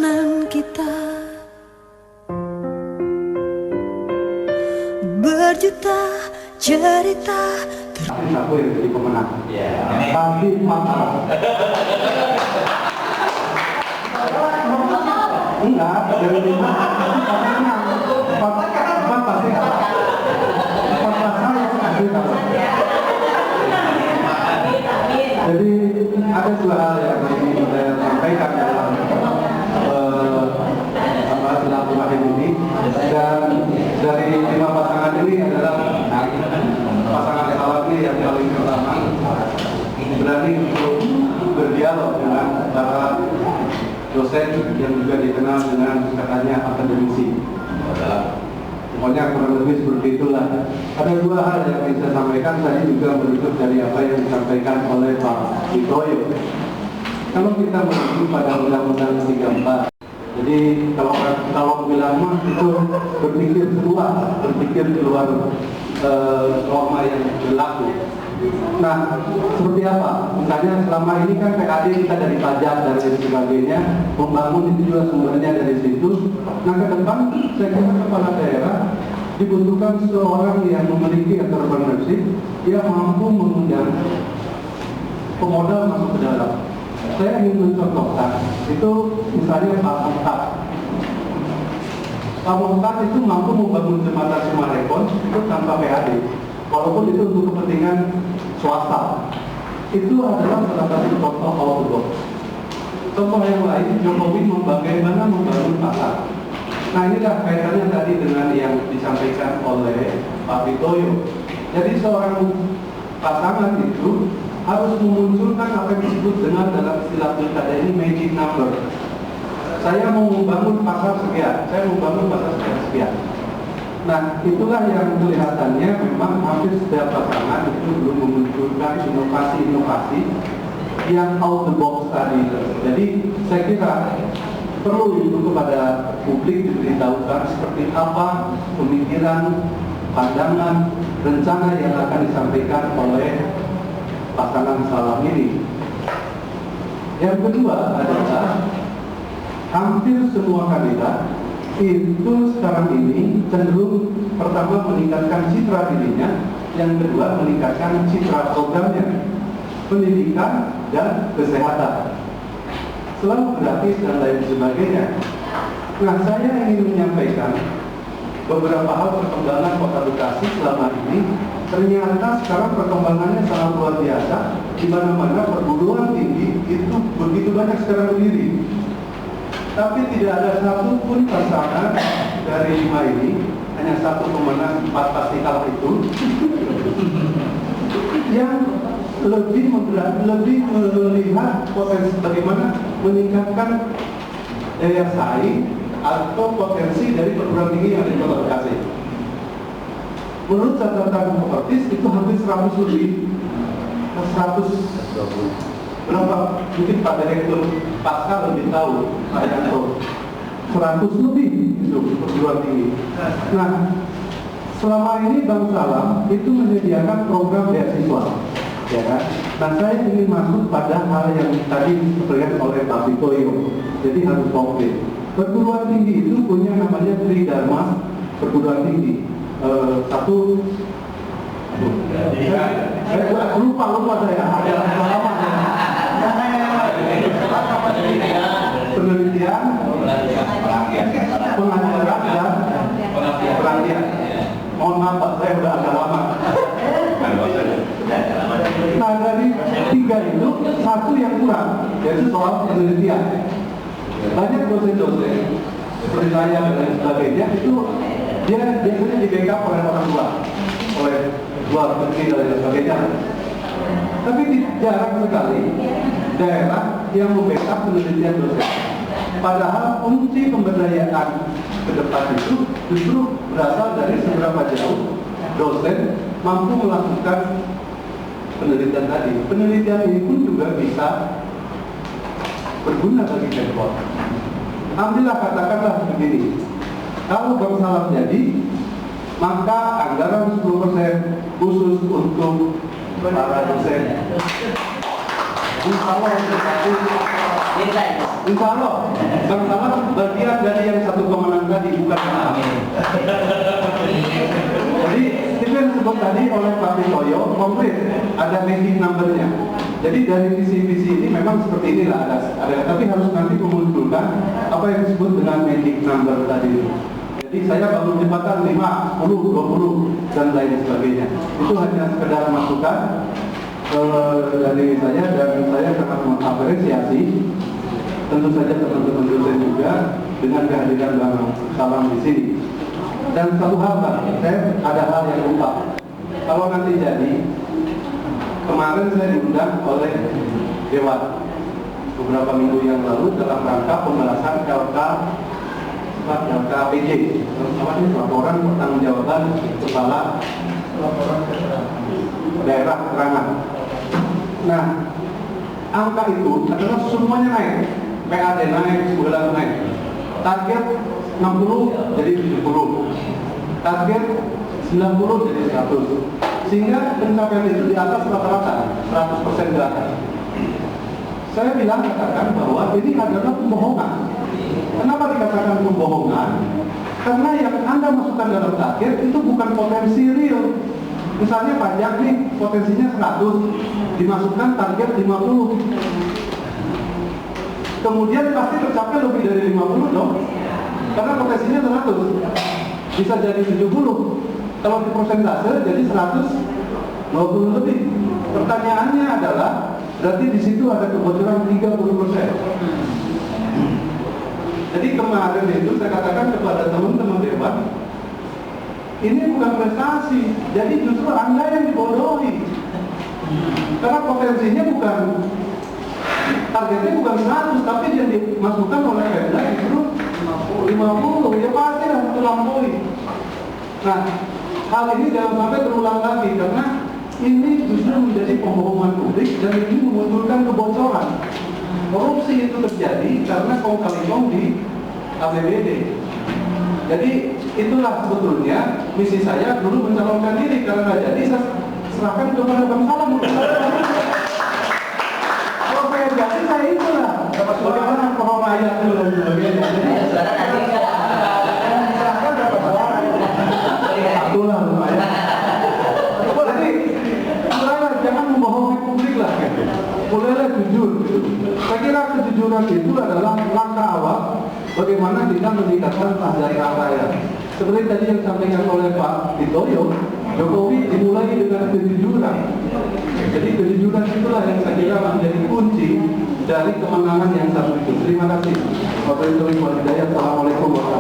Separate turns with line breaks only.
perjalanan kita, berjuta cerita.
Aku yang jadi pemenang. Tapi masalah. Enggak, dari 5 empat pasti kalah. 14 pasti kalah. Jadi ada dua hal yang ingin saya sampaikan dalam silaturahim ini, dan dari 5 pasangan ini adalah pasangan Salafi yang paling pertama berani untuk berdialog dengan para dosen yang juga dikenal dengan katanya akademisi. Pokoknya kurang lebih seperti itulah. Ada dua hal yang bisa saya sampaikan tadi juga merujuk dari apa yang disampaikan oleh Pak Witoyo. Kalau kita merujuk pada Undang-Undang 34, jadi kalau bilang itu berpikir keluar norma yang berlaku. Nah, seperti apa? Misalnya selama ini kan PKD kita dari pajak dan lain sebagainya, membangun itu juga sumbernya dari situ. Nah, ke depan saya kira kepala daerah dibutuhkan seorang yang memiliki entrepreneurship, yang mampu mengundang pemodal masuk ke dalam. Saya ingin mencontohkan, itu misalnya Pak Muhtar. Pak Muhtar itu mampu membangun jembatan Sumarekon itu tanpa PKD. Walaupun itu untuk kepentingan swasta, itu adalah salah satu contoh out the box. Contoh yang lain, Jokowi bagaimana membangun pasar. Nah, inilah kaitannya tadi dengan yang disampaikan oleh Pak Witoyo. Jadi seorang pasangan itu harus memunculkan apa yang disebut dengan dalam istilah pilkada ini magic number. Saya mau membangun pasar sekian, saya mau membangun pasar sekian. Nah, itulah yang kelihatannya memang hampir setiap pasangan itu belum memunculkan inovasi-inovasi yang out the box tadi. Jadi, saya kira perlu itu kepada publik diberitahukan seperti apa pemikiran, pandangan, rencana yang akan disampaikan oleh pasangan Salam ini. Yang kedua adalah hampir semua kandidat itu sekarang ini cenderung pertama meningkatkan citra dirinya, yang kedua meningkatkan citra programnya, pendidikan dan kesehatan, selalu gratis dan lain sebagainya. Nah, saya ingin menyampaikan beberapa hal perkembangan Kota Bekasi selama ini. Ternyata sekarang perkembangannya sangat luar biasa, di mana-mana perguruan tinggi itu begitu banyak sekarang berdiri. Tapi tidak ada satupun pasangan dari 5 ini, hanya satu pemenang 4 pasti kalah itu, yang lebih melihat potensi bagaimana meningkatkan daya saing atau potensi dari perguruan tinggi yang ada di Kota Bekasi. Menurut catatan Kopertis itu hampir 100 lebih, 120. Berapa? Mungkin Pak Direktur Pasca lebih tahu, Pak Yanto. 100 lebih itu perguruan tinggi. Nah, selama ini Bang Salam itu menyediakan program beasiswa, ya kan? Nah, saya ingin masuk pada hal yang tadi disampaikan oleh Pak Witoyo. Jadi harus konkret. Perguruan tinggi itu punya namanya Tridharma perguruan tinggi. Saya lupa saya ada lama ya. Penelitian, pengajaran dan pelatihan. Mohon maaf Pak, saya sudah agak lama. Nah, dari 3 itu satu yang kurang, yaitu soal penelitian. Banyak dosen-dosen seperti saya dan lain sebagainya itu dia biasanya di backup oleh orang tua, oleh luar negeri dan lain sebagainya. Tapi jarang sekali daerah yang membackup penelitian dosen. Padahal kunci pemberdayaan ke depan itu justru berasal dari seberapa jauh dosen mampu melakukan penelitian tadi. Penelitian ini pun juga bisa berguna bagi Pemkot. Ambillah katakanlah begini, kalau Bang Salam jadi, maka anggaran 10% khusus untuk para dosen. Insya Allah Insya Allah, Bang Salam bagian dari yang 1,6 tadi, bukan kami. Jadi itu yang disebut tadi oleh Pak Witoyo komplit, ada magic numbernya. Jadi dari visi-visi ini memang seperti inilah ada, tapi harus nanti memunculkan apa yang disebut dengan magic number tadi. Jadi saya bangun jembatan 5, 10, 20 dan lain sebagainya. Itu hanya sekedar masukan dari saya, dan saya sangat mengapresiasi tentu saja teman-teman dosen juga dengan kehadiran Bang Salam di sini. Dan satu hal Pak, saya ada hal yang lupa. Kalau nanti jadi, kemarin saya diundang oleh Dewan beberapa minggu yang lalu dalam rangka pembahasan LKPJ, laporan pertanggungjawaban kepala daerah keterangan. Nah, angka itu adalah semuanya naik, PAD naik, segala naik. Target 60 jadi 70, target 90 jadi 100, sehingga pencapaian itu di atas rata-rata 100% ke atas. Saya katakan bahwa ini adalah pembohongan. Kenapa dikatakan pembohongan? Karena yang Anda masukkan dalam target itu bukan potensi real. Misalnya pajak nih, potensinya 100, dimasukkan target 50. Kemudian pasti tercapai lebih dari 50 dong. Karena potensinya 100. Bisa jadi 70. Kalau di persentase jadi 120 lebih. Pertanyaannya adalah, berarti di situ ada kebocoran 30%. Jadi kemarin itu saya katakan kepada teman-teman Dewan, ini bukan prestasi, jadi justru Anda yang dibodohi. Karena potensinya bukan, targetnya bukan 100, tapi yang dimasukkan oleh Pemda justru 50, ya pasti harus terlampaui. Nah, hal ini jangan sampai terulang lagi, karena ini justru menjadi pembohongan publik dan ini memunculkan kebocoran. Korupsi itu terjadi karena kong-kali-kong di APBD. Jadi itulah sebetulnya misi saya dulu mencalonkan diri, karena jadi saya serahkan kepada Bang Salam. Kalau saya jadi saya itulah bagaimana pohon rakyat itu dan sebagainya. Jadi diserahkan kepada suara. Itulah lumayan. Jadi jangan membohongi publik lah. Mulailah jujur. Saya kira kejujuran itu adalah langkah awal bagaimana kita meningkatkan kesejahteraan rakyat. Seperti tadi yang disampaikan oleh Pak Witoyo, Jokowi dimulai dengan kejujuran. Jadi kejujuran itulah yang saya kira menjadi kunci dari kemenangan yang satu itu. Terima kasih. Wabillahi taufiq wal hidayah. Assalamualaikum warahmatullahi wabarakatuh.